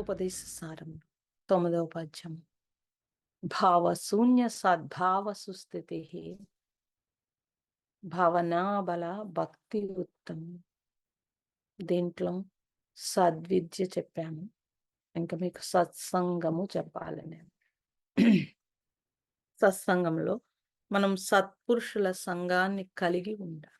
గీతోపదేశ సారం 9వ పద్యం. భావశూన్య సద్భావ సుస్థితి భావనాబల భక్తి ఉత్తమం. దీంట్లో సద్విద్య చెప్పాము. ఇంకా మీకు సత్సంగము చెప్పాలి నేను. సత్సంగంలో మనం సత్పురుషుల సంఘాన్ని కలిగి ఉండాలి.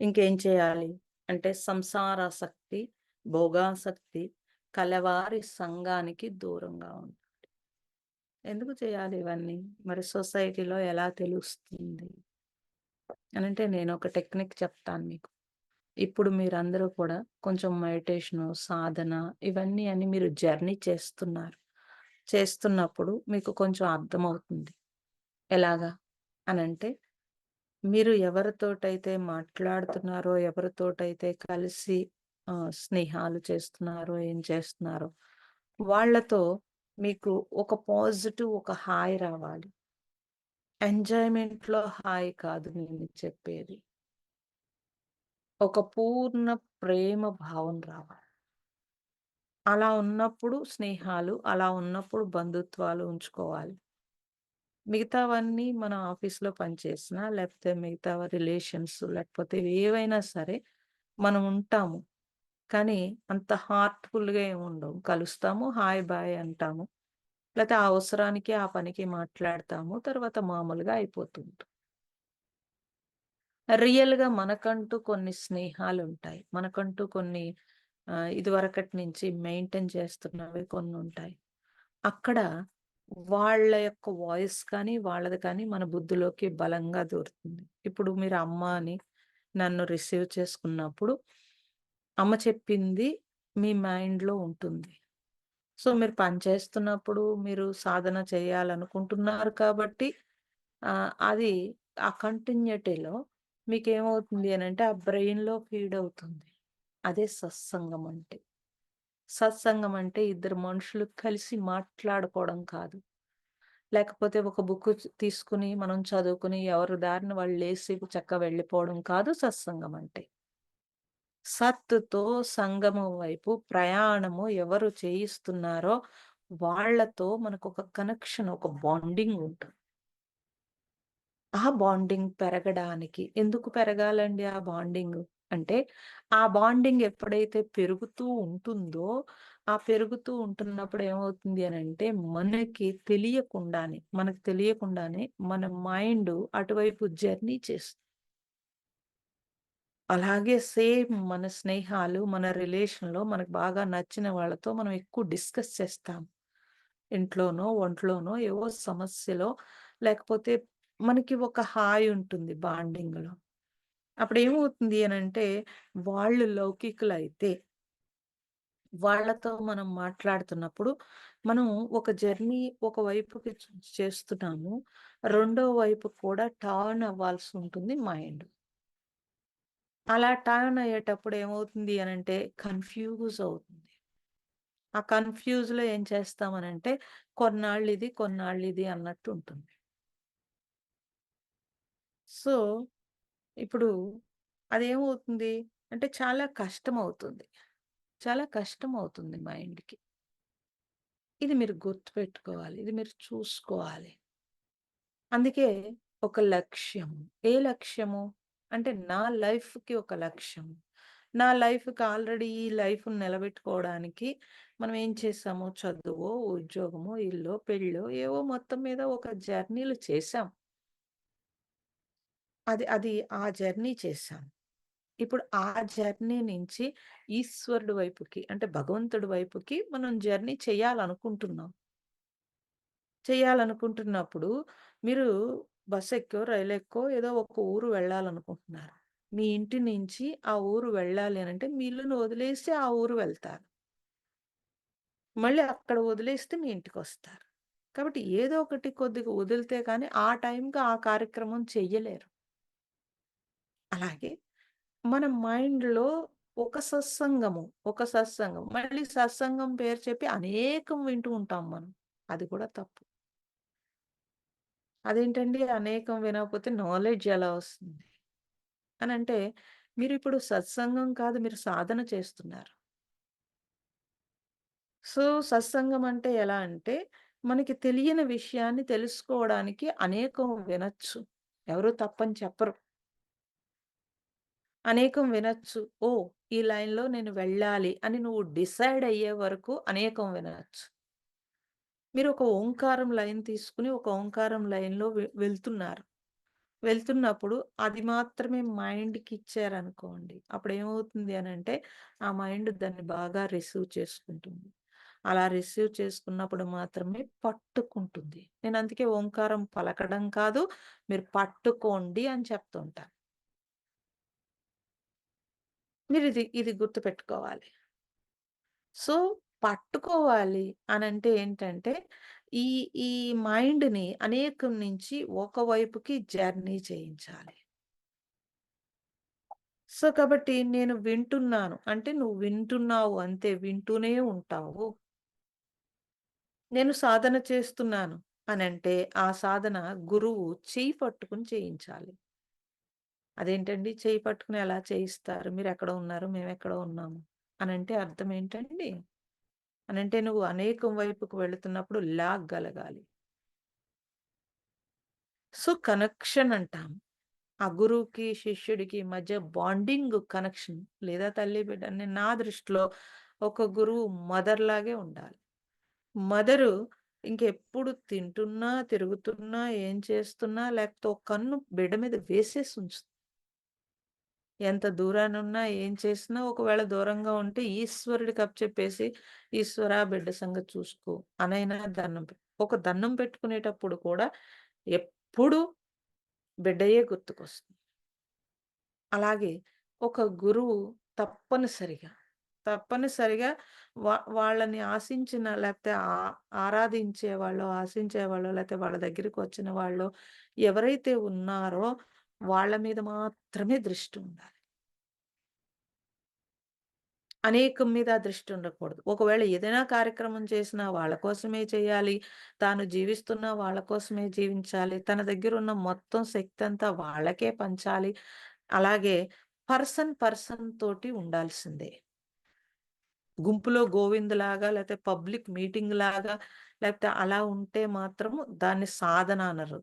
ఇంకేం చేయాలి అంటే సంసారాసక్తి, భోగాసక్తి కలవారి సంఘానికి దూరంగా ఉండాలి. ఎందుకు చేయాలి ఇవన్నీ? మరి సొసైటీలో ఎలా తెలుస్తుంది అనంటే నేను ఒక టెక్నిక్ చెప్తాను మీకు. ఇప్పుడు మీరందరూ కూడా కొంచెం మెడిటేషను, సాధన ఇవన్నీ అని మీరు జర్నీ చేస్తున్నారు. చేస్తున్నప్పుడు మీకు కొంచెం అర్థమవుతుంది. ఎలాగా అనంటే మీరు ఎవరితోటైతే మాట్లాడుతున్నారో, ఎవరితోటైతే కలిసి స్నేహాలు చేస్తున్నారో, ఏం చేస్తున్నారో వాళ్ళతో మీకు ఒక పాజిటివ్ ఒక హాయ్ రావాలి. ఎంజాయ్‌మెంట్‌లో హాయ్ కాదు నేను చెప్పేది. ఒక పూర్ణ ప్రేమ భావం రావాలి. అలా ఉన్నప్పుడు స్నేహాలు, అలా ఉన్నప్పుడు బంధుత్వాలు ఉంచుకోవాలి. మిగతావన్నీ మన ఆఫీస్‌లో పనిచేసినా, లేకపోతే మిగతా రిలేషన్స్ లేకపోతే ఏవైనా సరే మనం ఉంటాము. కానీ అంత హార్ట్‌ఫుల్‌గా ఏమి ఉండవు. కలుస్తాము, హాయ్, బాయ్ అంటాము. లేతే ఆ అవసరానికి, ఆ పనికి మాట్లాడతాము. తర్వాత మామూలుగా అయిపోతుంటుంది. రియల్‌గా మనకంటూ కొన్ని స్నేహాలుంటాయి. మనకంటూ కొన్ని ఇదివరకటి నుంచి మెయింటైన్ చేస్తున్నవి కొన్నుంటాయి. అక్కడ వాళ్ళ యొక్క వాయిస్ కానీ, వాళ్ళది కానీ మన బుద్ధిలోకి బలంగా దూరుతుంది. ఇప్పుడు మీరు అమ్మ అని నన్ను రిసీవ్ చేసుకున్నప్పుడు, అమ్మ చెప్పింది మీ మైండ్‌లో ఉంటుంది. సో, మీరు పని చేస్తున్నప్పుడు మీరు సాధన చేయాలనుకుంటున్నారు కాబట్టి అది ఆ కంటిన్యూటీలో మీకేమవుతుంది అనంటే ఆ బ్రెయిన్‌లో ఫీడ్ అవుతుంది. అదే సత్సంగం అంటే. సత్సంగం అంటే ఇద్దరు మనుషులు కలిసి మాట్లాడుకోవడం కాదు. లేకపోతే ఒక బుక్ తీసుకొని మనం చదువుకొని ఎవరి దారిన వాళ్ళు లేసి చక్కగా వెళ్ళిపోవడం కాదు సత్సంగం అంటే. సత్తుతో సంగమం వైపు ప్రయాణము ఎవరు చేయిస్తున్నారో వాళ్ళతో మనకొక కనెక్షన్, ఒక బాండింగ్ ఉంటుంది. ఆ బాండింగ్ పెరగడానికి ఎందుకు పెరగాలండి ఆ బాండింగ్? అంటే ఆ బాండింగ్ ఎప్పుడైతే పెరుగుతూ ఉంటుందో, ఆ పెరుగుతూ ఉంటున్నప్పుడు ఏమవుతుంది అనంటే మనకు తెలియకుండానే మన మైండు అటువైపు జర్నీ చేస్తుంది. అలాగే సేమ్ మన స్నేహాలు, మన రిలేషన్‌లో మనకు బాగా నచ్చిన వాళ్ళతో మనం ఎక్కువ డిస్కస్ చేస్తాం. ఇంట్లోనో, ఒంట్లోనో ఏవో సమస్యలో లేకపోతే మనకి ఒక హాయ్ ఉంటుంది బాండింగ్‌లో. అప్పుడేమవుతుంది అనంటే వాళ్ళు లౌకికులైతే వాళ్ళతో మనం మాట్లాడుతున్నప్పుడు మనం ఒక జర్నీ ఒక వైపుకి చేస్తున్నాము. రెండో వైపు కూడా టర్న్ అవ్వాల్సి ఉంటుంది మైండ్. అలా టర్న్ అయ్యేటప్పుడు ఏమవుతుంది అనంటే కన్‌ఫ్యూజ్ అవుతుంది. ఆ కన్‌ఫ్యూజ్‌లో ఏం చేస్తామనంటే కొన్నాళ్ళిది, కొన్నాళ్ళిది అన్నట్టు ఉంటుంది. సో, ఇప్పుడు అదేమవుతుంది అంటే చాలా కష్టమవుతుంది. చాలా కష్టమవుతుంది మైండ్‌కి. ఇది మీరు గుర్తుపెట్టుకోవాలి. ఇది మీరు చూసుకోవాలి. అందుకే ఒక లక్ష్యము. ఏ లక్ష్యము? అంటే నా లైఫ్‌కి ఒక లక్ష్యం. నా లైఫ్‌కి ఆల్రెడీ ఈ లైఫ్‌ని నిలబెట్టుకోవడానికి మనం ఏం చేసాము? చదువో, ఉద్యోగమో, ఇల్లో, పెళ్ళో ఏవో మొత్తం మీద ఒక జర్నీలు చేశాం. అది ఆ జర్నీ చేశాం. ఇప్పుడు ఆ జర్నీ నుంచి ఈశ్వరుడు వైపుకి అంటే భగవంతుడి వైపుకి మనం జర్నీ చేయాలనుకుంటున్నాం. చేయాలనుకుంటున్నప్పుడు మీరు బస్సెక్కో, రైలెక్కో ఏదో ఒక ఊరు వెళ్ళాలనుకుంటున్నారు. మీ ఇంటి నుంచి ఆ ఊరు వెళ్ళాలి అనంటే మీ ఇల్లుని వదిలేసి ఆ ఊరు వెళ్తారు. మళ్ళీ అక్కడ వదిలేస్తే మీ ఇంటికొస్తారు. కాబట్టి ఏదో ఒకటి కొద్దిగా వదిలితే కానీ ఆ టైంకి ఆ కార్యక్రమం చెయ్యలేరు. అలాగే మన మైండ్‌లో ఒక సత్సంగం. మళ్ళీ సత్సంగం పేరు చెప్పి అనేకం వింటూ ఉంటాం మనం. అది కూడా తప్పు. అదేంటండి అనేకం వినకపోతే నాలెడ్జ్ ఎలా వస్తుంది? అనంటే మీరిప్పుడు సత్సంగం కాదు, మీరు సాధన చేస్తున్నారు. సో, సత్సంగం అంటే ఎలా అంటే, మనకి తెలియని విషయాన్ని తెలుసుకోవడానికి అనేకం వినొచ్చు. ఎవరు తప్పని చెప్పరు. అనేకం వినొచ్చు. ఓహ్! ఈ లైన్‌లో నేను వెళ్ళాలి అని నువ్వు డిసైడ్ అయ్యే వరకు అనేకం వినొచ్చు. మీరు ఒక ఓంకారం లైన్ తీసుకొని, ఒక ఓంకారం లైన్‌లో వెళ్తున్నారు. వెళ్తున్నప్పుడు అది మాత్రమే మైండ్‌కిచ్చారనుకోండి. అప్పుడేమవుతుంది అనంటే, ఆ మైండ్ దాన్ని బాగా రిసీవ్ చేసుకుంటుంది. అలా రిసీవ్ చేసుకున్నప్పుడు మాత్రమే పట్టుకుంటుంది. నేనందుకే ఓంకారం పలకడం కాదు, మీరు పట్టుకోండి అని చెప్తూ ఉంటాను. ఇది గుర్తుపెట్టుకోవాలి. సో, పట్టుకోవాలి అనంటే ఏంటంటే, ఈ ఈ మైండ్‌ని అనేకం నుంచి ఒకవైపుకి జర్నీ చేయించాలి. సో, కాబట్టి నేను వింటున్నాను. అంటే నువ్వు వింటున్నావు అంతే. వింటూనే ఉంటావు. నేను సాధన చేస్తున్నాను అనంటే, ఆ సాధన గురువు చెయ్యి పట్టుకొని చేయించాలి. అదేంటండి చెయ్యి పట్టుకొని ఎలా చేయిస్తారు? మీరెక్కడో ఉన్నారు, మేమెక్కడో ఉన్నాము అనంటే అర్థం ఏంటండి? అనంటే నువ్వు అనేకం వైపుకు వెళుతున్నప్పుడు లాగగలగాలి. సో, కనెక్షన్ అంటాం. ఆ గురువుకి, శిష్యుడికి మధ్య బాండింగ్ కనెక్షన్ లేదా తల్లి బిడ్డ నా దృష్టిలో ఒక గురువు మదర్ లాగే ఉండాలి. మదరు ఇంకెప్పుడు తింటున్నా, తిరుగుతున్నా, ఏం చేస్తున్నా లేకపోతే ఒక కన్ను బిడ్డ మీద వేసేసి ఉంచుతుంది. ఎంత దూరానున్నా, ఏం చేసినా ఒకవేళ దూరంగా ఉంటే ఈశ్వరుడికి అప్పచెప్పేసి, ఈశ్వరా బిడ్డ సంగతి చూసుకో అనైనా ఒక దండం పెట్టుకునేటప్పుడు కూడా ఎప్పుడు బిడ్డయే గుర్తుకొస్తుంది. అలాగే ఒక గురువు తప్పనిసరిగా, తప్పనిసరిగా వాళ్ళని ఆశించిన లేకపోతే ఆరాధించేవాళ్ళో, ఆశించేవాళ్ళో లేకపోతే వాళ్ళ దగ్గరికొచ్చిన వాళ్ళో ఎవరైతే ఉన్నారో వాళ్ళ మీద మాత్రమే దృష్టి ఉండాలి. అనేకం మీద దృష్టి ఉండకూడదు. ఒకవేళ ఏదైనా కార్యక్రమం చేసినా వాళ్ళ కోసమే చేయాలి. తాను జీవిస్తున్నా వాళ్ళ కోసమే జీవించాలి. తన దగ్గరున్న మొత్తం శక్తంతా వాళ్ళకే పంచాలి. అలాగే పర్సన్ తోటి ఉండాల్సిందే. గుంపులో గోవిందులాగా లేతే పబ్లిక్ మీటింగ్‌లాగా లేకపోతే అలా ఉంటే మాత్రం దాన్ని సాధన అనరు.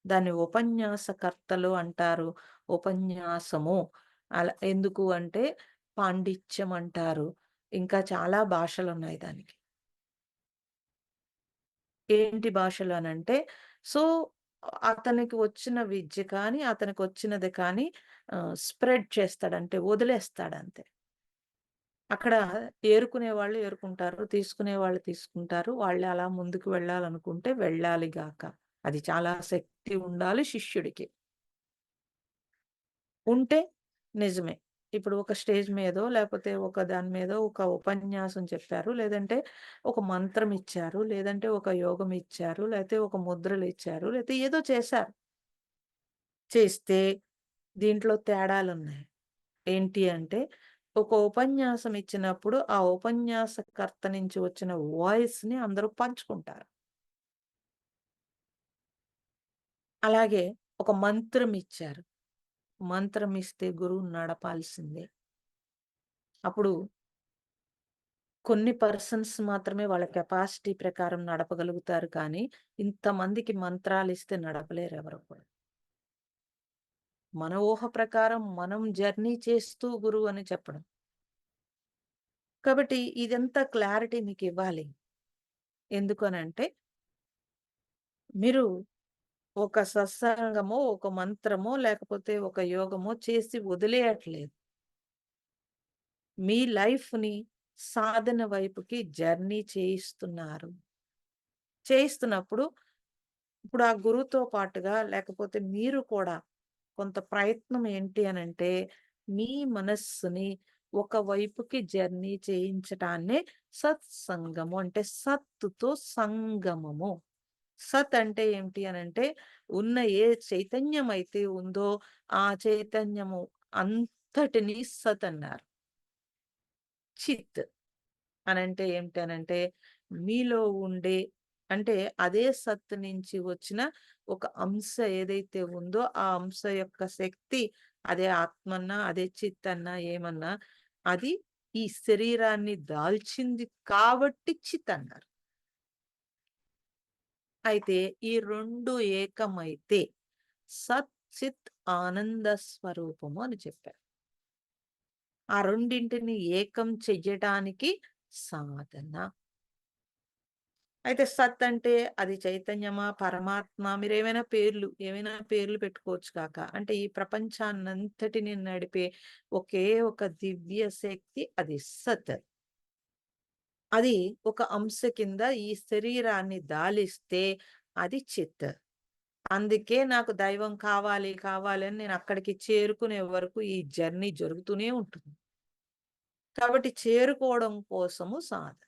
దాన్ని ఉపన్యాసకర్తలు అంటారు. ఉపన్యాసము ఎందుకు అంటే పాండిత్యం అంటారు. ఇంకా చాలా భాషలున్నాయి దానికి. ఏంటి భాషలు అనంటే సో, అతనికి వచ్చిన విద్య కానీ, అతనికొచ్చినది కానీ స్ప్రెడ్ చేస్తాడంటే వదిలేస్తాడంతే. అక్కడ ఏరుకునే వాళ్ళు ఏరుకుంటారు. తీసుకునే వాళ్ళు తీసుకుంటారు. వాళ్ళు అలా ముందుకు వెళ్ళాలనుకుంటే వెళ్ళాలి గాక. అది చాలా శక్తి ఉండాలి శిష్యుడికి. ఉంటే నిజమే. ఇప్పుడు ఒక స్టేజ్ మీదో, లేపోతే ఒక దాని మీదో ఒక ఉపన్యాసం చెప్పారు. లేదంటే ఒక మంత్రం ఇచ్చారు. లేదంటే ఒక యోగం ఇచ్చారు. లేతే ఒక ముద్రలిచ్చారు. లేతే ఏదో చేశారు. చేస్తే దీంట్లో తేడాలున్నాయి. ఏంటి అంటే, ఒక ఉపన్యాసం ఇచ్చినప్పుడు ఆ ఉపన్యాసకర్త నుంచి వచ్చిన వాయిస్‌ని అందరూ పంచుకుంటారు. అలాగే ఒక మంత్రం ఇచ్చారు. మంత్రం ఇస్తే గురువు నడపాల్సిందే. అప్పుడు కొన్ని పర్సన్స్ మాత్రమే వాళ్ళ కెపాసిటీ ప్రకారం నడపగలుగుతారు కానీ, ఇంతమందికి మంత్రాలిస్తే నడపలేరెవరు కూడా. మన ఊహ ప్రకారం మనం జర్నీ చేస్తూ గురువు అని చెప్పడం. కాబట్టి ఇదంతా క్లారిటీ మీకివ్వాలి. ఎందుకనంటే, మీరు ఒక సత్సంగమో, ఒక మంత్రమో, లేకపోతే ఒక యోగమో చేసి వదిలేయట్లేదు. మీ లైఫ్‌ని సాధన వైపుకి జర్నీ చేయిస్తున్నారు. చేయిస్తున్నప్పుడు ఇప్పుడు ఆ గురువుతో పాటుగా లేకపోతే మీరు కూడా కొంత ప్రయత్నం ఏంటి అనంటే, మీ మనస్సుని ఒక వైపుకి జర్నీ చేయించటాన్నే సత్సంగము అంటే సత్తుతో సంగమము. సత్ అంటే ఏంటి అనంటే, ఉన్న ఏ చైతన్యం అయితే ఉందో, ఆ చైతన్యము అంతటిని సత్ అన్నారు. చిత్ అనంటే ఏమిటి అనంటే, మీలో ఉండే అంటే అదే సత్ నుంచి వచ్చిన ఒక అంశ ఏదైతే ఉందో, ఆ అంశ యొక్క శక్తి అదే ఆత్మన్నా, అదే చిత్ అన్నా, ఏమన్నా అది ఈ శరీరాన్ని దాల్చింది కాబట్టి చిత్ అన్నారు. అయితే ఈ 2 ఏకమైతే సత్, చిత్ ఆనంద స్వరూపము అని చెప్పారు. ఆ రెండింటిని ఏకం చెయ్యడానికి సాధన. అయితే సత్ అంటే అది చైతన్యమా, పరమాత్మ ఏమైనా పేర్లు పెట్టుకోవచ్చు కాక. అంటే ఈ ప్రపంచాన్నంతటిని నడిపే ఒకే ఒక దివ్య శక్తి అది సత్. అది ఒక అంశ కింద ఈ శరీరాన్ని దాలిస్తే అది చిత్. అందుకే నాకు దైవం కావాలి, కావాలి అని నేను అక్కడికి చేరుకునే వరకు ఈ జర్నీ జరుగుతూనే ఉంటుంది. కాబట్టి చేరుకోవడం కోసము సాధన.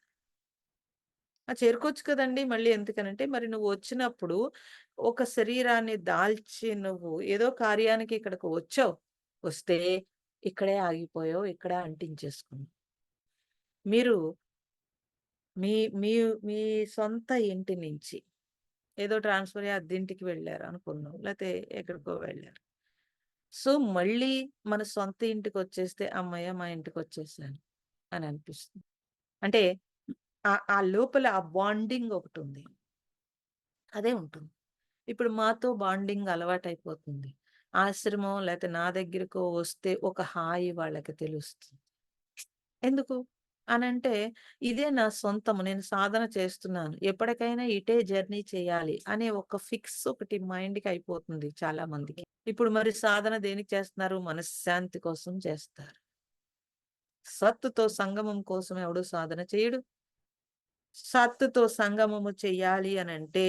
చేరుకోవచ్చు కదండీ! మళ్ళీ ఎందుకనంటే, మరి నువ్వు వచ్చినప్పుడు ఒక శరీరాన్ని దాల్చి నువ్వు ఏదో కార్యానికి ఇక్కడికి వచ్చావు. వస్తే ఇక్కడే ఆగిపోయావు. ఇక్కడే అంటించేసుకున్నావు. మీరు మీ మీ మీ సొంత ఇంటి నుంచి ఏదో ట్రాన్స్‌ఫర్ అయ్యి అద్దింటికి వెళ్లారు అనుకుందాం. లేతే ఎక్కడికో వెళ్లారు. సో, మళ్ళీ మన సొంత ఇంటికొచ్చేస్తే, హమ్మయ్య! మా ఇంటికొచ్చేసాను అని అనిపిస్తుంది. అంటే ఆ లోపల ఆ బాండింగ్ ఒకటుంది. అదే ఉంటుంది. ఇప్పుడు మాతో బాండింగ్ అలవాటైపోతుంది. ఆశ్రమం లేతే నా దగ్గరకో వస్తే ఒక హాయి వాళ్ళకి తెలుస్తుంది. ఎందుకు అనంటే, ఇదే నా సొంతము. నేను సాధన చేస్తున్నాను. ఎప్పటికైనా ఇటే జర్నీ చేయాలి అనే ఒక ఫిక్స్ ఒకటి మైండ్‌కి అయిపోతుంది చాలా మందికి. ఇప్పుడు మరి సాధన దేనికి చేస్తున్నారు? మనశ్శాంతి కోసం చేస్తారు. సత్తుతో సంగమం కోసం ఎవడు సాధన చేయడు. సత్తుతో సంగమము చెయ్యాలి అనంటే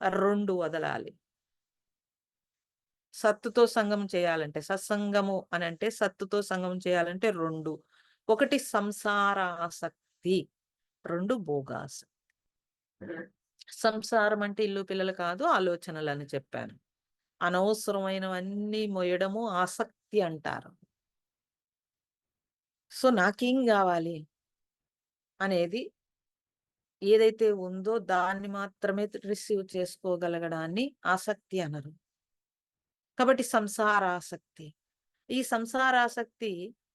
2 వదలాలి. సత్తుతో సంగమం చేయాలంటే, సత్సంగము అనంటే సత్తుతో సంగమం చేయాలంటే 2. ఒకటి సంసార ఆసక్తి, 2 భోగాసక్తి. సంసారం అంటే ఇల్లు, పిల్లలు కాదు ఆలోచనలని చెప్పాను. అనవసరమైనవన్నీ మొయ్యడము ఆసక్తి అంటారు. సో, నాకేం గావాలి అనేది ఏదైతే ఉందో దాన్ని మాత్రమే రిసీవ్ చేసుకోగలగడాన్ని ఆసక్తి అనరు. కాబట్టి సంసారాసక్తి. ఈ సంసారాసక్తి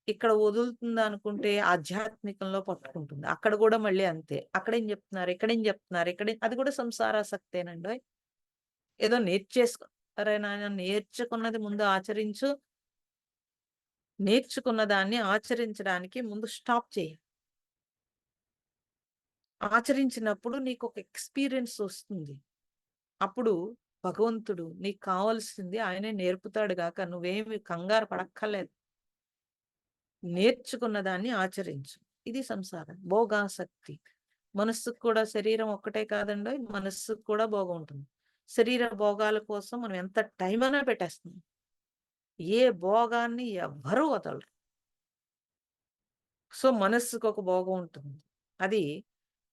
ఇక్కడ వదులుతుందనుకుంటే ఆధ్యాత్మికంలో పట్టుకుంటుంది. అక్కడ గూడా మళ్ళీ అంతే. అక్కడేం జెప్తున్నారు, ఇక్కడేం జెప్తున్నారు, అది గూడా సంసారాసక్తేనండోయ్! ఏదో "అరే నాయన నేర్చుకున్నది ముందు ఆచరించు. నేర్చుకున్న దాన్ని ఆచరించడానికి ముందు స్టాప్ చెయ్యి. ఆచరించినప్పుడు నీకొక ఎక్స్‌పీరియన్స్ ఒస్తుంది. అప్పుడు భగవంతుడు నీకు కావాల్సింది ఆయనే నేర్పుతాడు గాక నువ్వేమి కంగారు పడక్కర్లేదు. నేర్చుకున్న దాన్ని ఆచరించు. ఇది సంసారం. భోగాసక్తి. మనస్సుకు కూడా శరీరం ఒక్కటే కాదండోయ్! మనస్సుకు కూడా భోగం ఉంటుంది. శరీర భోగాల కోసం మనం ఎంత టైమైనా పెట్టేస్తున్నాం. ఏ భోగాన్ని ఎవ్వరు వదలరు. సో, మనస్సుకొక భోగం ఉంటుంది. అది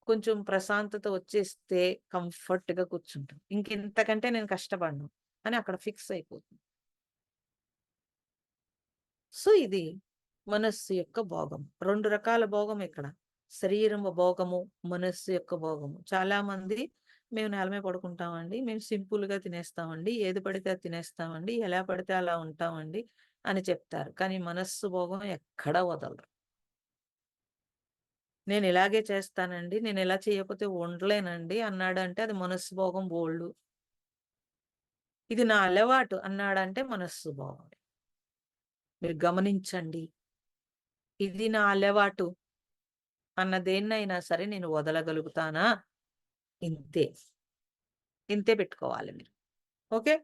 కొంచెం ప్రశాంతత వచ్చేస్తే కంఫర్ట్‌గా కూర్చుంటాం. ఇంకింతకంటే నేను కష్టపడను అని అక్కడ ఫిక్స్ అయిపోతుంది. సో, ఇది మనస్సు యొక్క భోగం. 2 రకాల భోగం ఇక్కడ. శరీరం భోగము, మనస్సు యొక్క భోగము. చాలామంది మేము నేల మీద పడుకుంటామండి. మేము సింపుల్‌గా తినేస్తామండి. ఏది పడితే అది తినేస్తామండి. ఎలా పడితే అలా ఉంటామండి అని చెప్తారు. కానీ మనస్సు భోగం ఎక్కడా వదలరు. నేనిలాగే చేస్తానండి. నేనిలా చేయకపోతే ఉండలేనండి అన్నాడంటే అది మనస్సు భోగం బోలెడు. ఇది నా అలవాటు అన్నాడంటే మనస్సు భోగం. మీరు గమనించండి. ఇది నా అలవాటు అన్న దేన్నైనా సరే నేను వదలగలుగుతానా? ఇంతే. ఇంతే పెట్టుకోవాలి మీరు. ఓకే.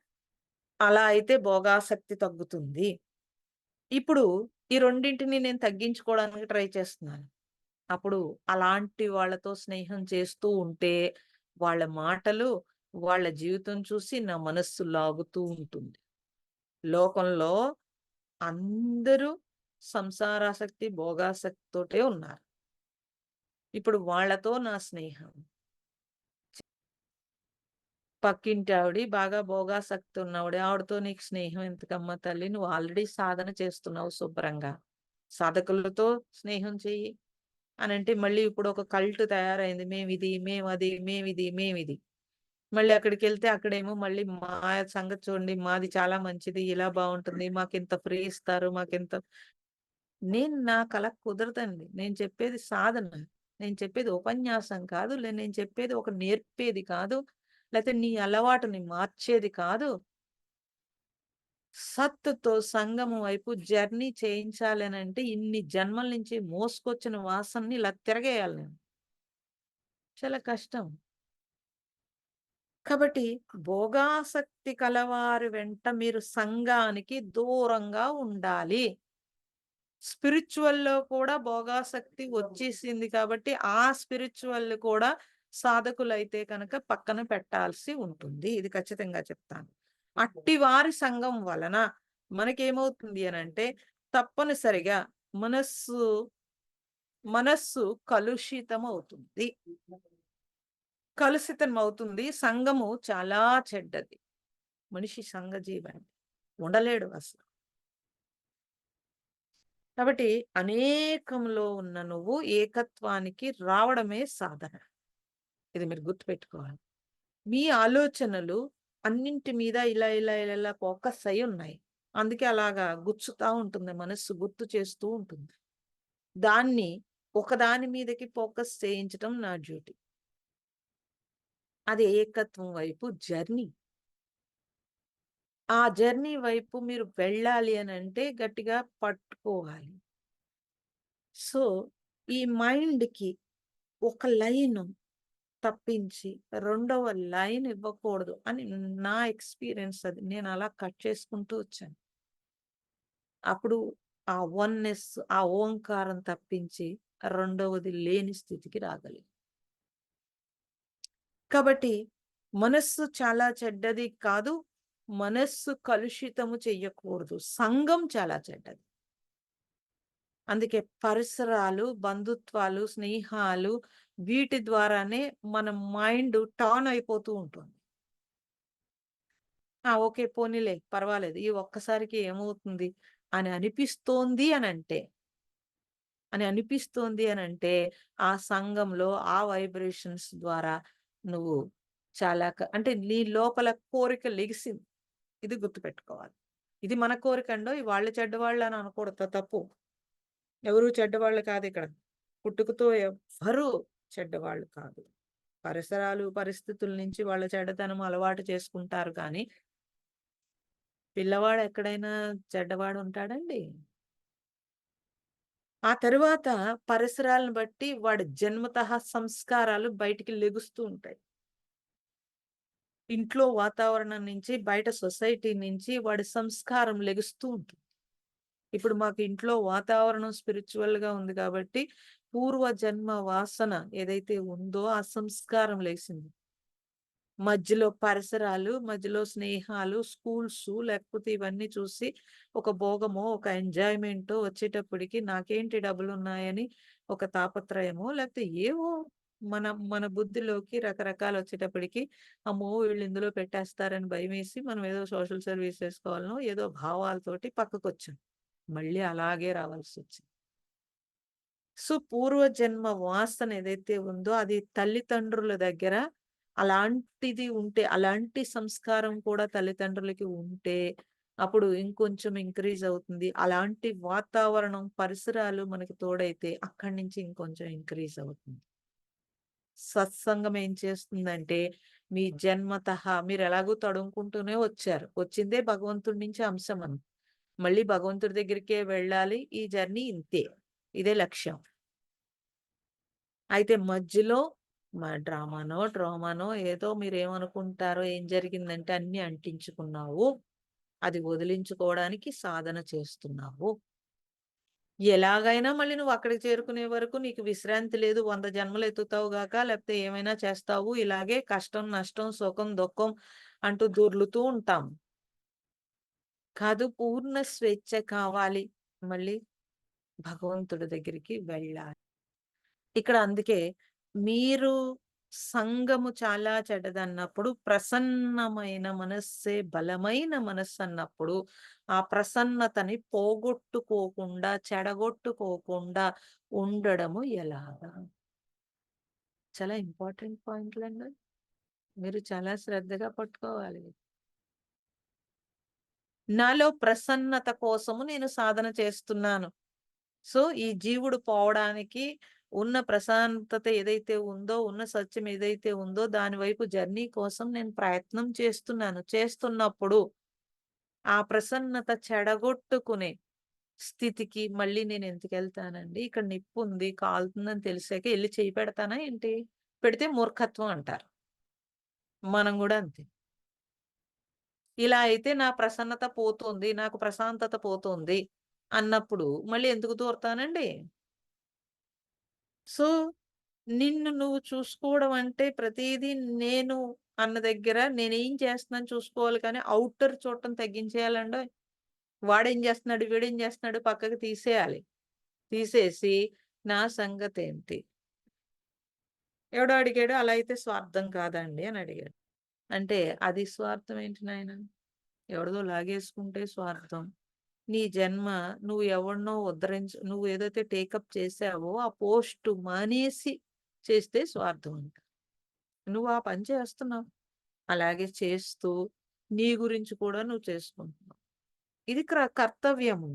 అలా అయితే భోగాసక్తి తగ్గుతుంది. ఇప్పుడు ఈ రెండింటిని నేను తగ్గించుకోవడానికి ట్రై చేస్తున్నాను. అప్పుడు అలాంటి వాళ్ళతో స్నేహం చేస్తూ ఉంటే, వాళ్ళ మాటలు, వాళ్ళ జీవితం చూసి నా మనస్సు లాగుతూ ఉంటుంది. లోకంలో అందరూ సంసారాసక్తి, భోగాసక్తితోటే ఉన్నారు. ఇప్పుడు వాళ్ళతో నా స్నేహం. పక్కింటి ఆవిడ బాగా భోగాసక్తి ఉన్నవిడ. ఆవిడతో నీకు స్నేహం ఎందుకమ్మా తల్లి? నువ్వు ఆల్రెడీ సాధన చేస్తున్నావు శుభ్రంగా. సాధకులతో స్నేహం చెయ్యి. అనంటే మళ్ళీ ఇప్పుడు ఒక కల్ట్ తయారైంది. మేమిది, మేమది, మేమిది, మేమిది. మళ్ళీ అక్కడికెళ్తే అక్కడేమో మళ్ళీ మా సంగతి చూడండి, మాది చాలా మంచిది, ఇలా బావుంటుంది, మాకింత ఫ్రీ ఇస్తారు, నాకలా కుదరదండి. నేను చెప్పేది సాధన. నేను చెప్పేది ఉపన్యాసం కాదు. నేను చెప్పేది ఒక నేర్పేది కాదు. లేతే నీ అలవాటుని మార్చేది కాదు. సత్తుతో సంగమం వైపు జర్నీ చేయించాలనంటే ఇన్ని జన్మల నుంచి మోసుకొచ్చిన వాసనని ఇలా తిరగేయాలి నేను. చాలా కష్టం. కాబట్టి భోగాసక్తి కలవారి వెంట మీరు సంఘానికి దూరంగా ఉండాలి. స్పిరిచ్యువల్‌లో కూడా భోగాసక్తి వచ్చేసింది కాబట్టి, ఆ స్పిరిచ్యువల్ కూడా సాధకులైతే కనుక పక్కన పెట్టాల్సి ఉంటుంది. ఇది ఖచ్చితంగా చెప్తాను. అట్టి వారి సంఘం వలన మనకేమవుతుంది అనంటే, తప్పనిసరిగా మనస్సు మనస్సు కలుషితమవుతుంది. కలుషితమవుతుంది. సంఘము చాలా చెడ్డది. మనిషి సంఘజీవి ఉండలేడు అసలు. కాబట్టి అనేకంలో ఉన్న నువ్వు ఏకత్వానికి రావడమే సాధన. ఇది మీరు గుర్తుపెట్టుకోవాలి. మీ ఆలోచనలు అన్నింటి మీద ఇలా ఫోకస్ అయ్యున్నాయి. అందుకే అలాగా గుచ్చుతా ఉంటుంది. మనస్సు గుర్తు చేస్తూ ఉంటుంది. దాన్ని ఒకదాని మీదకి ఫోకస్ చేయించటం నా డ్యూటీ. అది ఏకత్వం వైపు జర్నీ. ఆ జర్నీ వైపు మీరు వెళ్ళాలి అనంటే గట్టిగా పట్టుకోవాలి. సో, ఈ మైండ్‌కి ఒక లైను తప్పించి రెండవ లైన్ ఇవ్వకూడదు అని నా ఎక్స్‌పీరియన్స్ అది. నేనలా కట్ చేసుకుంటూ వచ్చాను. అప్పుడు ఆ వన్‌నెస్, ఆ ఓంకారం తప్పించి రెండవది లేని స్థితికి రాగలిగాం. కాబట్టి మనస్సు చాలా చెడ్డది కాదు. మనస్సు కలుషితము చెయ్యకూడదు. సంఘం చాలా చెడ్డది. అందుకే పరిసరాలు, బంధుత్వాలు, స్నేహాలు వీటి ద్వారానే మన మైండ్ టర్న్ అయిపోతూ ఉంటుంది. ఓకే. పోనీలే పర్వాలేదు. ఈ ఒక్కసారికి ఏమవుతుంది అని అనిపిస్తోంది అనిపిస్తోంది అనంటే, ఆ సంఘంలో ఆ వైబ్రేషన్స్ ద్వారా నువ్వు చాలా అంటే నీ లోపల కోరిక లెగిసింది. ఇది గుర్తుపెట్టుకోవాలి. ఇది మన కోరికండోయ్! వాళ్ళు చెడ్డవాళ్ళని అనకూడదు తప్పు. ఎవరు చెడ్డవాళ్ళు కాదిక్కడ. పుట్టుకతో ఎవ్వరూ చెడ్డవాళ్ళు కాదు. పరిసరాలు, పరిస్థితుల నుంచి వాళ్ళ చెడ్డతనం అలవాటు చేసుకుంటారు కానీ, పిల్లవాడు ఎక్కడైనా చెడ్డవాడుంటాడండి? ఆ తరువాత పరిసరాలను బట్టి వాడి జన్మతః సంస్కారాలు బయటికి లెగుస్తూ ఉంటాయి. ఇంట్లో వాతావరణం నుంచి, బయట సొసైటీ నుంచి వాడి సంస్కారం లెగుస్తూ ఉంటుంది. ఇప్పుడు మాకు ఇంట్లో వాతావరణం స్పిరిచ్యువల్‌గా ఉంది కాబట్టి, పూర్వ జన్మ వాసన ఏదైతే ఉందో ఆ సంస్కారం లేసింది. మధ్యలో పరిసరాలు, మధ్యలో స్నేహాలు, స్కూల్సు లేకపోతే ఇవన్నీ చూసి ఒక భోగమో, ఒక ఎంజాయ్‌మెంటో వచ్చేటప్పటికి నాకేంటి డబ్బులున్నాయని ఒక తాపత్రయమో, లేకపోతే ఏవో మన మన బుద్ధిలోకి రకరకాలొచ్చేటప్పటికి, అమ్మో! వీళ్ళు ఇందులో పెట్టేస్తారని భయమేసి మనం ఏదో సోషల్ సర్వీస్ చేసుకోవాలనో ఏదో భావాలతోటి పక్కకొచ్చాం. మళ్ళీ అలాగే రావాల్సొచ్చింది. సో, పూర్వజన్మ వాసన ఏదైతే ఉందో అది తల్లిదండ్రుల దగ్గర అలాంటిది ఉంటే, అలాంటి సంస్కారం కూడా తల్లిదండ్రులకి ఉంటే, అప్పుడు ఇంకొంచెం ఇంక్రీజ్ అవుతుంది. అలాంటి వాతావరణం, పరిసరాలు మనకి తోడైతే అక్కడి నుంచి ఇంకొంచెం ఇంక్రీజ్ అవుతుంది. సత్సంగం ఏం చేస్తుందంటే, మీ జన్మతః మీరెలాగో తడుముకుంటూనే వచ్చారు. వచ్చిందే భగవంతుడి నుంచి అంశమని. మళ్ళీ భగవంతుడి దగ్గరికే వెళ్ళాలి. ఈ జర్నీ ఇంతే. ఇదే లక్ష్యం. అయితే మధ్యలో డ్రామానో ఏదో మీరేమనుకుంటారో ఏం జరిగిందంటే అన్నీ అంటించుకున్నావు. అది వదిలించుకోవడానికి సాధన చేస్తున్నావు. ఎలాగైనా మళ్ళీ నువ్వు అక్కడికి చేరుకునే వరకు నీకు విశ్రాంతి లేదు. 100 జన్మలు ఎత్తుతావు గాక లేకపోతే ఏమైనా చేస్తావు. ఇలాగే కష్టం, నష్టం, సుఖం, దుఃఖం అంటూ దొర్లుతూ ఉంటాం. కాదు పూర్ణ స్వేచ్ఛ కావాలి. మళ్ళీ భగవంతుడి దగ్గరికి వెళ్ళాలి. ఇక్కడ అందుకే మీరు సంఘము చాలా చెడ్డదన్నప్పుడు, ప్రసన్నమైన మనస్సే బలమైన మనస్సన్నప్పుడు, ఆ ప్రసన్నతని పోగొట్టుకోకుండా, చెడగొట్టుకోకుండా ఉండడము ఎలాగా? చాలా ఇంపార్టెంట్ పాయింట్‌లండి. మీరు చాలా శ్రద్ధగా పట్టుకోవాలి. నాలో ప్రసన్నత కోసము నేను సాధన చేస్తున్నాను. సో, ఈ జీవుడు పోవడానికి ఉన్న ప్రశాంతత ఏదైతే ఉందో, ఉన్న సత్యం ఏదైతే ఉందో, దాని వైపు జర్నీ కోసం నేను ప్రయత్నం చేస్తున్నాను. చేస్తున్నప్పుడు ఆ ప్రసన్నత చెడగొట్టుకునే స్థితికి మళ్ళీ నేనెందుకెళ్తానండి? ఇక్కడ నిప్పుంది, కాలుతుందని తెలిసాక ఎళ్లి చెయ్యి పెడతానా ఏంటి? పెడితే మూర్ఖత్వం అంటారు. మనం గూడా అంతే. ఇలా అయితే నా ప్రసన్నత పోతుంది, నాకు ప్రశాంతత పోతుంది అన్నప్పుడు మళ్ళీ ఎందుకు దూరతానండి? సో, నిన్ను నువ్వు చూసుకోవడం అంటే ప్రతీదీ నేను అన్న దగ్గర నేనేం చేస్తున్నాను చూసుకోవాలి కానీ ఔటర్ చూడటం తగ్గించేయాలండోయ్! వాడేం జేస్తున్నాడు, వీడేం జేస్తున్నాడు పక్కకి తీసేయాలి. తీసేసి నా సంగతేంటి? ఎవడో అడిగాడు, "అలా అయితే స్వార్థం కాదా అండి?" అని అడిగాడు. అంటే అది స్వార్థం ఏంటి నాయనా? ఎవడిదో లాగేసుకుంటే స్వార్థం. నీ జన్మ నువ్వు ఎవడినో నువ్వు ఏదైతే టేకప్ చేసావో ఆ పోస్ట్ మానేసి చేస్తే స్వార్థం అంట. నువ్వు ఆ పని చేస్తున్నావు. అలాగే చేస్తూ నీ గురించి కూడా నువ్వు చేసుకుంటున్నావు. ఇది కర్తవ్యము.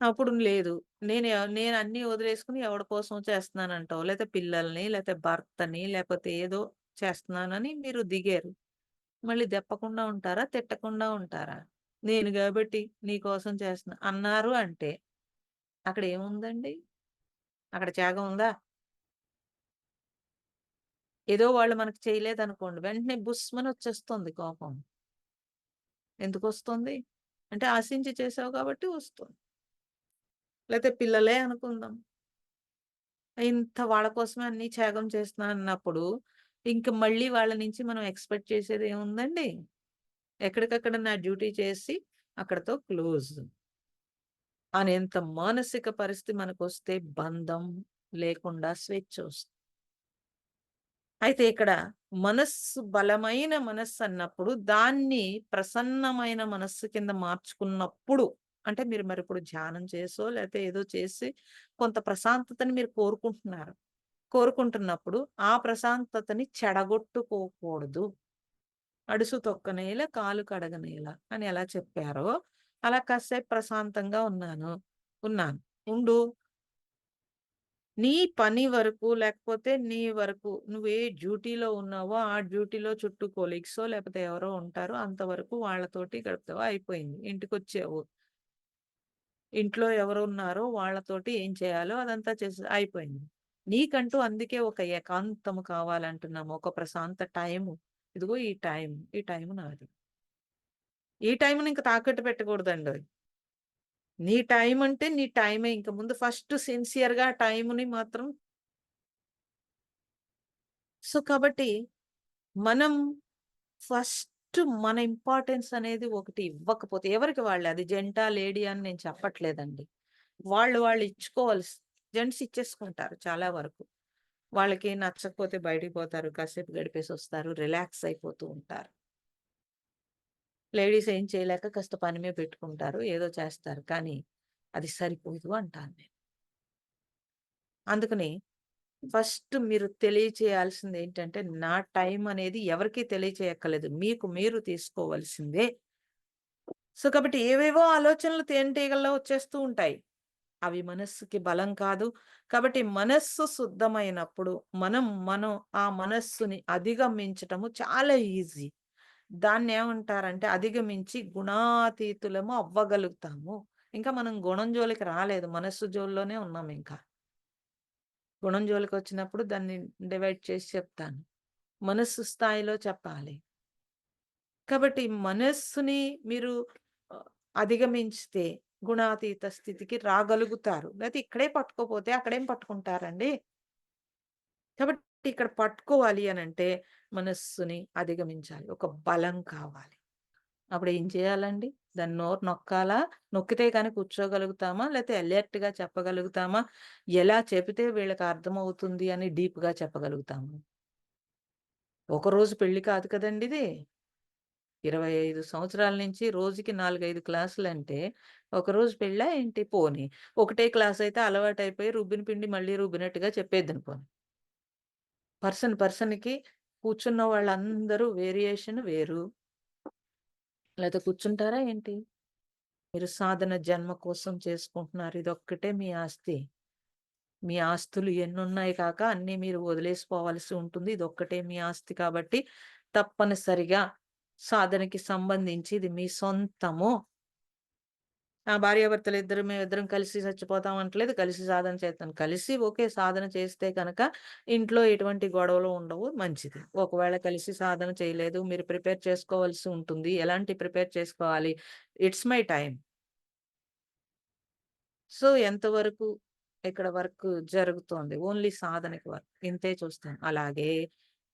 అప్పుడు లేదు. నేను అన్నీ వదిలేసుకొని ఎవడి కోసమో చేస్తున్నానంటావు. లేతే పిల్లల్ని, లేతే భర్తని, లేపోతే ఏదో చేస్తున్నానని మీరు దిగారు. మళ్ళీ దెప్పకుండా ఉంటారా? తిట్టకుండా ఉంటారా? నేను గాబట్టి నీ కోసం చేస్తున్నా అన్నారు అంటే అక్కడేముందండి? అక్కడ త్యాగం ఉందా? ఏదో వాళ్ళు మనకు చేయలేదనుకోండి. వెంటనే బుస్మని వచ్చేస్తుంది కోపం. ఎందుకొస్తుంది? అంటే ఆశించి చేసావు కాబట్టి వస్తుంది. లేతే పిల్లలే అనుకుందాం. ఇంత వాళ్ళ కోసమే అన్నీ త్యాగం చేస్తున్నా అన్నప్పుడు, ఇంక మళ్ళీ వాళ్ళ నుంచి మనం ఎక్స్‌పెక్ట్ చేసేదేముందండి? ఎక్కడికక్కడ నా డ్యూటీ చేసి అక్కడితో క్లోజ్ అనేంత మానసిక పరిస్థితి మనకొస్తే బంధం లేకుండా స్వేచ్ఛొస్తుంది. అయితే ఇక్కడ బలమైన మనస్సన్నప్పుడు దాన్ని ప్రసన్నమైన మనస్సు కింద మార్చుకున్నప్పుడు అంటే మీరు మరిప్పుడు ధ్యానం చేసో, లేతే ఏదో చేసి కొంత ప్రశాంతతని మీరు కోరుకుంటున్నారు. కోరుకుంటున్నప్పుడు ఆ ప్రశాంతతని చెడగొట్టుకోకూడదు. అడుసు తొక్కనేల, కాలు కడగనేల అని ఎలా చెప్పారో, అలా కాసేపు ప్రశాంతంగా ఉన్నాను. ఉండు. నీ పని వరకు లేకపోతే నీ వరకు నువ్వు ఏ డ్యూటీలో ఉన్నావో, ఆ డ్యూటీలో చుట్టూ కొలీగ్సో లేకపోతే ఎవరో ఉంటారో అంతవరకు వాళ్ళతోటి గడుపుతావు. అయిపోయింది. ఇంటికొచ్చావు. ఇంట్లో ఎవరున్నారో వాళ్ళతోటి ఏం చేయాలో అదంతా అయిపోయింది. నీకంటూ అందుకే ఒక ఏకాంతము కావాలంటున్నాము. ఒక ప్రశాంత టైము. ఇదిగో ఈ టైము నాది. ఈ టైముని ఇంక తాకట్టు పెట్టకూడదండోయ్! నీ టైమంటే నీ టైమే. ఇంక ముందు ఫస్ట్ సిన్సియర్‌గా టైముని మాత్రం కాబట్టి మనం ఫస్ట్ మన ఇంపార్టెన్స్ అనేది ఒకటి ఇవ్వకపోతే ఎవరికి వాళ్ళే అది జెంటా, లేడీ అని నేను చెప్పట్లేదండి. వాళ్ళు ఇచ్చుకోవాల్సి జెంట్స్ ఇచ్చేసుకుంటారు చాలా వరకు. వాళ్ళకి నచ్చకపోతే బయటికి పోతారు. కాసేపు గడిపేసొస్తారు. రిలాక్స్ అయిపోతూ ఉంటారు. లేడీస్ ఏం చేయలేక కాస్త పని మీద పెట్టుకుంటారు. ఏదో చేస్తారు. కానీ అది సరిపోదు అంటాను నేను. అందుకని ఫస్ట్ మీరు తెలియచేయాల్సిందేంటంటే, నా టైం అనేది ఎవరికీ తెలియచేయక్కర్లేదు. మీకు మీరు తీసుకోవాల్సిందే. సో, కాబట్టి ఏవేవో ఆలోచనలు తేనెటీగల్లా వచ్చేస్తూ ఉంటాయి. అవి మనస్సుకి బలం కాదు. కాబట్టి మనస్సు శుద్ధమైనప్పుడు మనం ఆ మనస్సుని అధిగమించటము చాలా ఈజీ. దాన్నేమంటారంటే అధిగమించి గుణాతీతులము అవ్వగలుగుతాము. ఇంకా మనం గుణం జోలికి రాలేదు. మనస్సు జోల్లోనే ఉన్నామింకా. గుణం జోలికొచ్చినప్పుడు దాన్ని డివైడ్ చేసి చెప్తాను. మనస్సు స్థాయిలో చెప్పాలి. కాబట్టి మనస్సుని మీరు ఆహ్, అధిగమించితే గుణాతీత స్థితికి రాగలుగుతారు. లేతే ఇక్కడే పట్టుకోపోతే అక్కడేం పట్టుకుంటారండి? కాబట్టి ఇక్కడ పట్టుకోవాలి అనంటే మనస్సుని అధిగమించాలి. ఒక బలం కావాలి. అప్పుడేం చేయాలండి? దాన్ని నోరు నొక్కాలా? నొక్కితే గాని కూర్చోగలుగుతామా? లేతే అలర్ట్‌గా చెప్పగలుగుతామా? ఎలా చెబితే వీళ్ళకి అర్థమవుతుంది అని డీప్‌గా చెప్పగలుగుతాము? ఒకరోజు పెళ్లి కాదు కదండిది. 25 సంవత్సరాల నుంచి రోజుకి 4, 5 క్లాసులంటే, ఒకరోజు పెళ్ళా ఏంటి? పోనీ ఒకటే క్లాసయితే అలవాటయిపోయి రుబ్బిన పిండి మళ్ళీ రుబ్బినట్టుగా చెప్పేద్దును పోనీ. పర్సన్‌కి కూర్చున్న వాళ్ళందరూ వేరియేషన్ వేరు. లేతే కూర్చుంటారా ఏంటి? మీరు సాధన జన్మ కోసం చేసుకుంటున్నారు. ఇదొక్కటే మీ ఆస్తి. మీ ఆస్తులు ఎన్నున్నాయి కాక అన్నీ మీరు వదిలేసిపోవాల్సి ఉంటుంది. ఇదొక్కటే మీ ఆస్తి కాబట్టి తప్పనిసరిగా సాధనకి సంబంధించి ఇది మీ సొంతము. భార్యాభర్తలిద్దరు మేమిద్దరం కలిసి చచ్చిపోతాం అనట్లేదు. కలిసి సాధన చేస్తాం. కలిసి ఓకే. సాధన చేస్తే గనక ఇంట్లో ఎటువంటి గొడవలు ఉండవు. మంచిది. ఒకవేళ కలిసి సాధన చేయలేదు. మీరు ప్రిపేర్ చేసుకోవాల్సి ఉంటుంది. ఎలాంటి ప్రిపేర్ చేసుకోవాలి? It's my time. సో, ఎంతవరకు ఇక్కడ వర్క్ జరుగుతోంది. ఓన్లీ సాధనకి వర్క్. ఇంతే చూస్తాం. అలాగే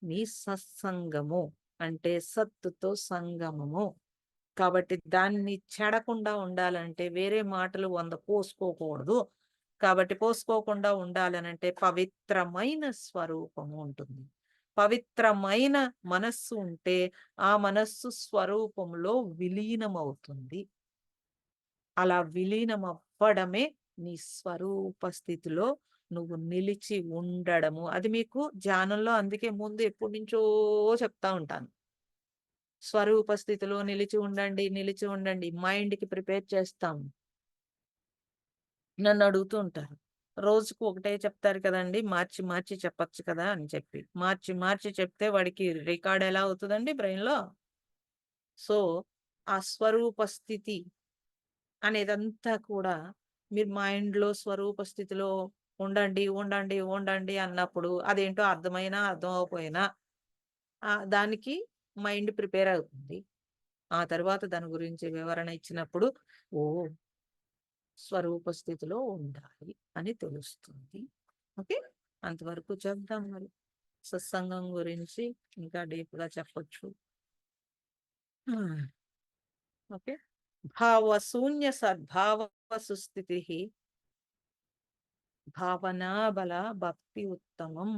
మీ సత్సంగము అంటే సత్తుతో సంగమము. కాబట్టి దాన్ని చెడకుండా ఉండాలంటే వేరే మాటలు 100 పోసుకోకూడదు. కాబట్టి పోసుకోకుండా ఉండాలనంటే పవిత్రమైన స్వరూపము ఉంటుంది. పవిత్రమైన మనస్సు ఉంటే ఆ మనస్సు స్వరూపంలో విలీనమవుతుంది. అలా విలీనమవ్వడమే నీ స్వరూప స్థితిలో నువ్వు నిలిచి ఉండడము. అది మీకు ధ్యానంలో అందుకే ముందు ఎప్పటినుంచో చెప్తా ఉంటాను. స్వరూప స్థితిలో నిలిచి ఉండండి, నిలిచి ఉండండి. మైండ్‌కి ప్రిపేర్ చేస్తాం. నన్నడుగుతూ ఉంటారు. రోజుకు ఒకటే చెప్తారు కదండీ! మార్చి, మార్చి చెప్పొచ్చు కదా! అని చెప్పి. మార్చి, మార్చి చెప్తే వాడికి రికార్డ్ ఎలా అవుతదండి బ్రెయిన్‌లో? సో, ఆ స్వరూప స్థితి అనేదంతా కూడా మీరు మైండ్‌లో స్వరూప స్థితిలో ఉండండి, ఉండండి, ఉండండి అన్నప్పుడు అదేంటో అర్థమైనా, అర్థం అవ్వకపోయినా దానికి మైండ్ ప్రిపేర్ అవుతుంది. ఆ తర్వాత దాని గురించి వివరణ ఇచ్చినప్పుడు ఓహ్! స్వరూప స్థితిలో ఉండాలి అని తెలుస్తుంది. ఓకే. అంతవరకు చెప్దాం మరి. సత్సంగం గురించి ఇంకా డీప్‌గా చెప్పొచ్చు. హ్మ్. ఓకే. భావశూన్య సద్భావ సుస్థితిః భావనా బల భక్తి ఉత్తమం.